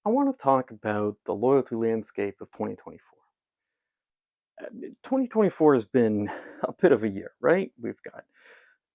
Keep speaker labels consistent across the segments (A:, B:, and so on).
A: I want to talk about the loyalty landscape of 2024. 2024 has been a bit of a year, right? We've got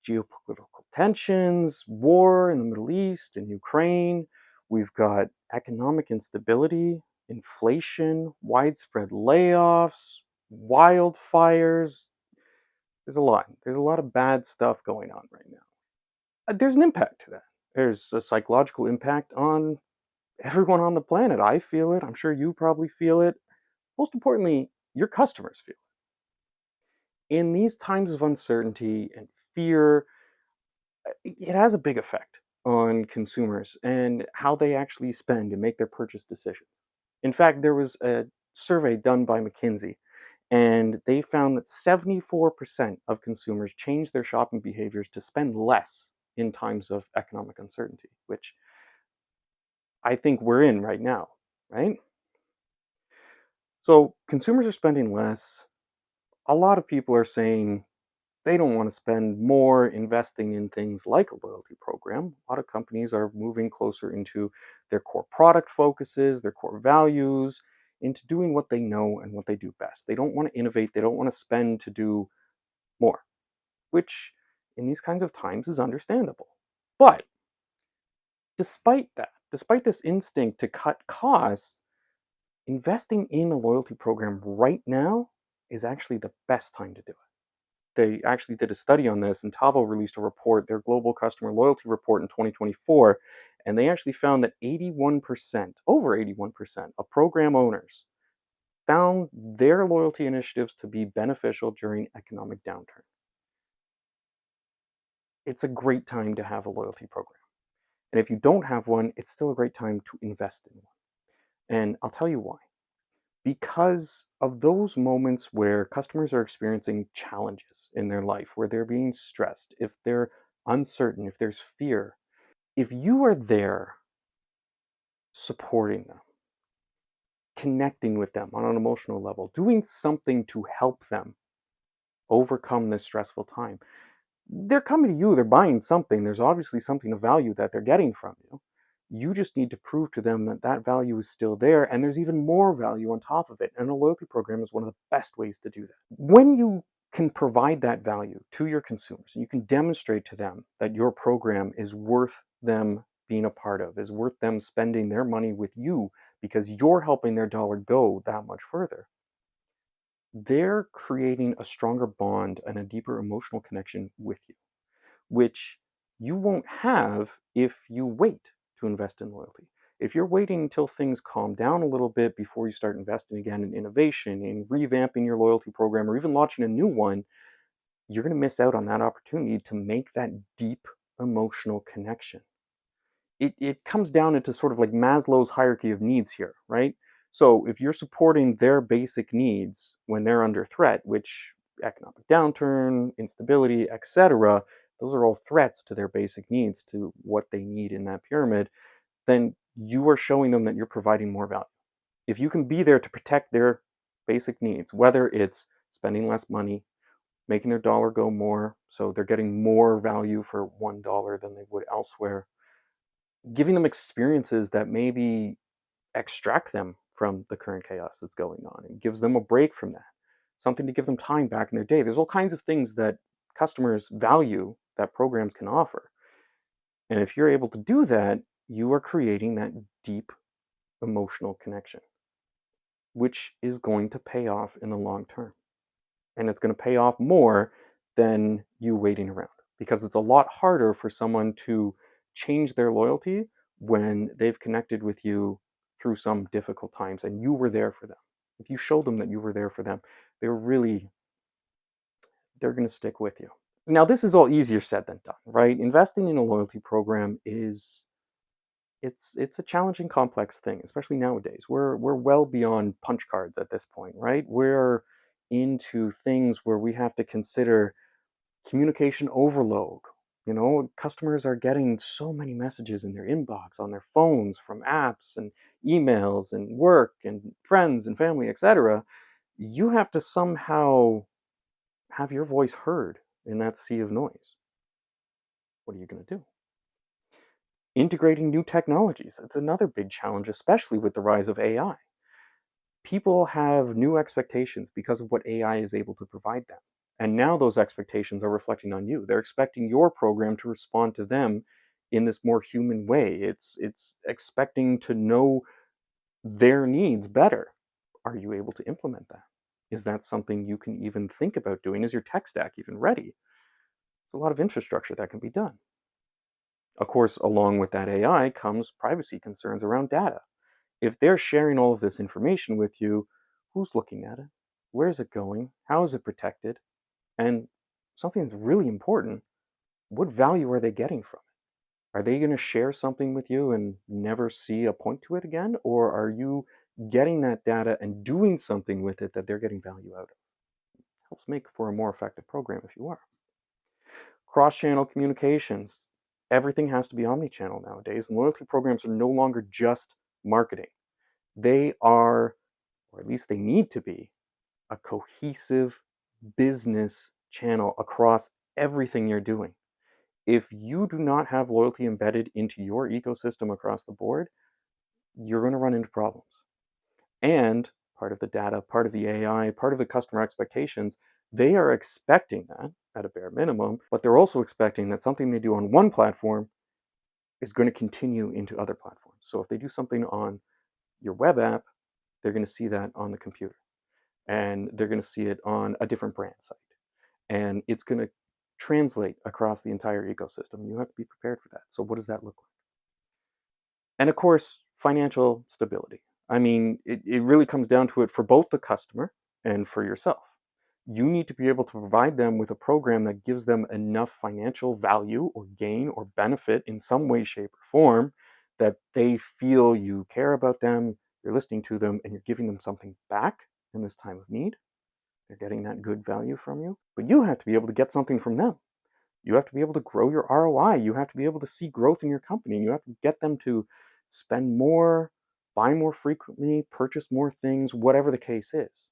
A: geopolitical tensions, war in the Middle East and Ukraine. We've got economic instability, inflation, widespread layoffs, wildfires. There's a lot. There's a lot of bad stuff going on right now. There's an impact to that. There's a psychological impact on everyone on the planet. I feel it. I'm sure you probably feel it. Most importantly, your customers feel it. In these times of uncertainty and fear, it has a big effect on consumers and how they actually spend and make their purchase decisions. In fact, there was a survey done by McKinsey, and they found that 74% of consumers change their shopping behaviors to spend less in times of economic uncertainty, which I think we're in right now, right? So consumers are spending less. A lot of people are saying they don't want to spend more investing in things like a loyalty program. A lot of companies are moving closer into their core product focuses, their core values, into doing what they know and what they do best. They don't want to innovate, they don't want to spend to do more, which in these kinds of times is understandable. But despite this instinct to cut costs, investing in a loyalty program right now is actually the best time to do it. They actually did a study on this, and Tavo released a report, their global customer loyalty report in 2024, and they actually found that 81%, over 81% of program owners found their loyalty initiatives to be beneficial during economic downturn. It's a great time to have a loyalty program. And if you don't have one, it's still a great time to invest in one. And I'll tell you why. Because of those moments where customers are experiencing challenges in their life, where they're being stressed, if they're uncertain, if there's fear, if you are there supporting them, connecting with them on an emotional level, doing something to help them overcome this stressful time, they're coming to you, they're buying something. There's obviously something of value that they're getting from you. You just need to prove to them that that value is still there and there's even more value on top of it. And a loyalty program is one of the best ways to do that. When you can provide that value to your consumers and you can demonstrate to them that your program is worth them being a part of, is worth them spending their money with you because you're helping their dollar go that much further, they're creating a stronger bond and a deeper emotional connection with you, which you won't have if you wait to invest in loyalty. If you're waiting until things calm down a little bit before you start investing again in innovation, in revamping your loyalty program, or even launching a new one, you're going to miss out on that opportunity to make that deep emotional connection. It comes down into sort of like Maslow's hierarchy of needs here, right? So if you're supporting their basic needs when they're under threat, which economic downturn, instability, etc., those are all threats to their basic needs, to what they need in that pyramid, then you are showing them that you're providing more value. If you can be there to protect their basic needs, whether it's spending less money, making their dollar go more, so they're getting more value for $1 than they would elsewhere, giving them experiences that maybe extract them from the current chaos that's going on and gives them a break from that, something to give them time back in their day. There's all kinds of things that customers value that programs can offer. And if you're able to do that, you are creating that deep emotional connection, which is going to pay off in the long term. And it's going to pay off more than you waiting around because it's a lot harder for someone to change their loyalty when they've connected with you through some difficult times and you were there for them. If you show them that you were there for them, they're going to stick with you. Now, this is all easier said than done, right? Investing in a loyalty program is it's a challenging, complex thing, especially nowadays. We're well beyond punch cards at this point, right? We're into things where we have to consider communication overload. You know, customers are getting so many messages in their inbox, on their phones, from apps and emails and work and friends and family, etc. You have to somehow have your voice heard in that sea of noise. What are you going to do? Integrating new technologies, that's another big challenge, especially with the rise of AI. People have new expectations because of what AI is able to provide them. And now those expectations are reflecting on you. They're expecting your program to respond to them in this more human way. It's expecting to know their needs better. Are you able to implement that? Is that something you can even think about doing? Is your tech stack even ready? There's a lot of infrastructure that can be done. Of course, along with that AI comes privacy concerns around data. If they're sharing all of this information with you, who's looking at it? Where is it going? How is it protected? And something that's really important, what value are they getting from it? Are they going to share something with you and never see a point to it again? Or are you getting that data and doing something with it that they're getting value out of? Helps make for a more effective program if you are. Cross-channel communications. Everything has to be omni-channel nowadays, and loyalty programs are no longer just marketing. They are, or at least they need to be, a cohesive business channel across everything you're doing. If you do not have loyalty embedded into your ecosystem across the board, you're going to run into problems. And part of the data, part of the AI, part of the customer expectations, they are expecting that at a bare minimum, but they're also expecting that something they do on one platform is going to continue into other platforms. So if they do something on your web app, they're going to see that on the computer, and they're going to see it on a different brand site, and it's going to translate across the entire ecosystem. You have to be prepared for that. So what does that look like? And of course, financial stability. I mean, it really comes down to it for both the customer and for yourself. You need to be able to provide them with a program that gives them enough financial value or gain or benefit in some way, shape, or form that they feel you care about them, you're listening to them, and you're giving them something back in this time of need. They're getting that good value from you. But you have to be able to get something from them. You have to be able to grow your ROI. You have to be able to see growth in your company. You have to get them to spend more, buy more frequently, purchase more things, whatever the case is.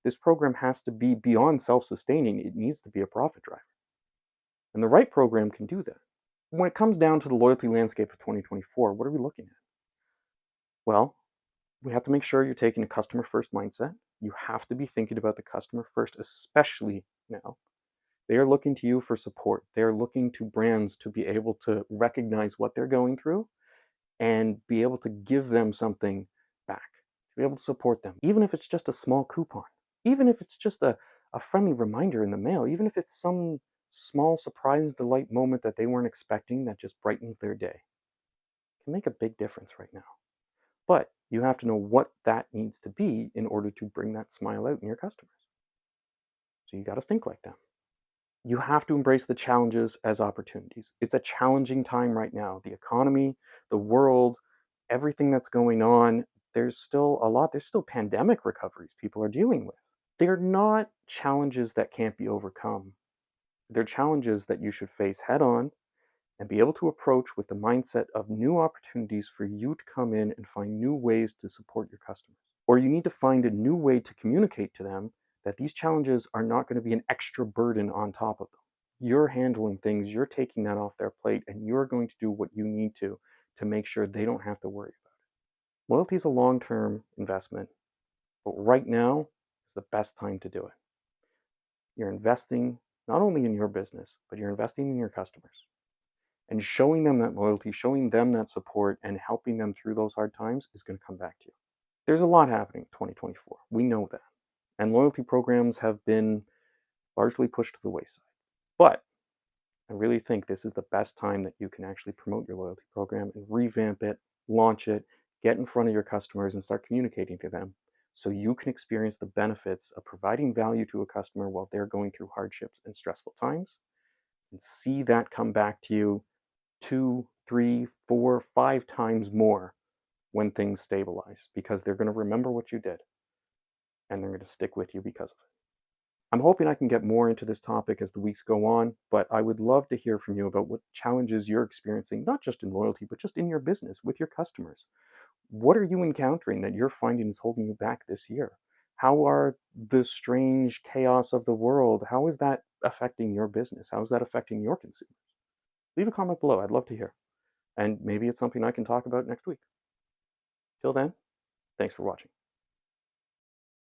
A: This program has to be beyond self-sustaining. It needs to be a profit driver. And the right program can do that. When it comes down to the loyalty landscape of 2024, what are we looking at? Well, we have to make sure you're taking a customer first mindset. You have to be thinking about the customer first, especially now. They are looking to you for support. They are looking to brands to be able to recognize what they're going through and be able to give them something back, to be able to support them, even if it's just a small coupon, even if it's just a friendly reminder in the mail, even if it's some small surprise and delight moment that they weren't expecting that just brightens their day. It can make a big difference right now. But you have to know what that needs to be in order to bring that smile out in your customers. So you got to think like them. You have to embrace the challenges as opportunities. It's a challenging time right now. The economy, the world, everything that's going on, there's still a lot, there's still pandemic recoveries people are dealing with. They're not challenges that can't be overcome. They're challenges that you should face head on and be able to approach with the mindset of new opportunities for you to come in and find new ways to support your customers. Or you need to find a new way to communicate to them that these challenges are not going to be an extra burden on top of them. You're handling things, you're taking that off their plate, and you're going to do what you need to make sure they don't have to worry about it. Loyalty is a long-term investment, but right now is the best time to do it. You're investing not only in your business, but you're investing in your customers. And showing them that loyalty, showing them that support, and helping them through those hard times is going to come back to you. There's a lot happening in 2024. We know that. And loyalty programs have been largely pushed to the wayside. But I really think this is the best time that you can actually promote your loyalty program and revamp it, launch it, get in front of your customers and start communicating to them so you can experience the benefits of providing value to a customer while they're going through hardships and stressful times, and see that come back to you 2, 3, 4, 5 times more when things stabilize, because they're going to remember what you did and they're going to stick with you because of it. I'm hoping I can get more into this topic as the weeks go on, but I would love to hear from you about what challenges you're experiencing, not just in loyalty, but just in your business with your customers. What are you encountering that you're finding is holding you back this year? How are the strange chaos of the world, how is that affecting your business? How is that affecting your consumers? Leave a comment below. I'd love to hear. and maybe it's something I can talk about next week. Till then, thanks for watching.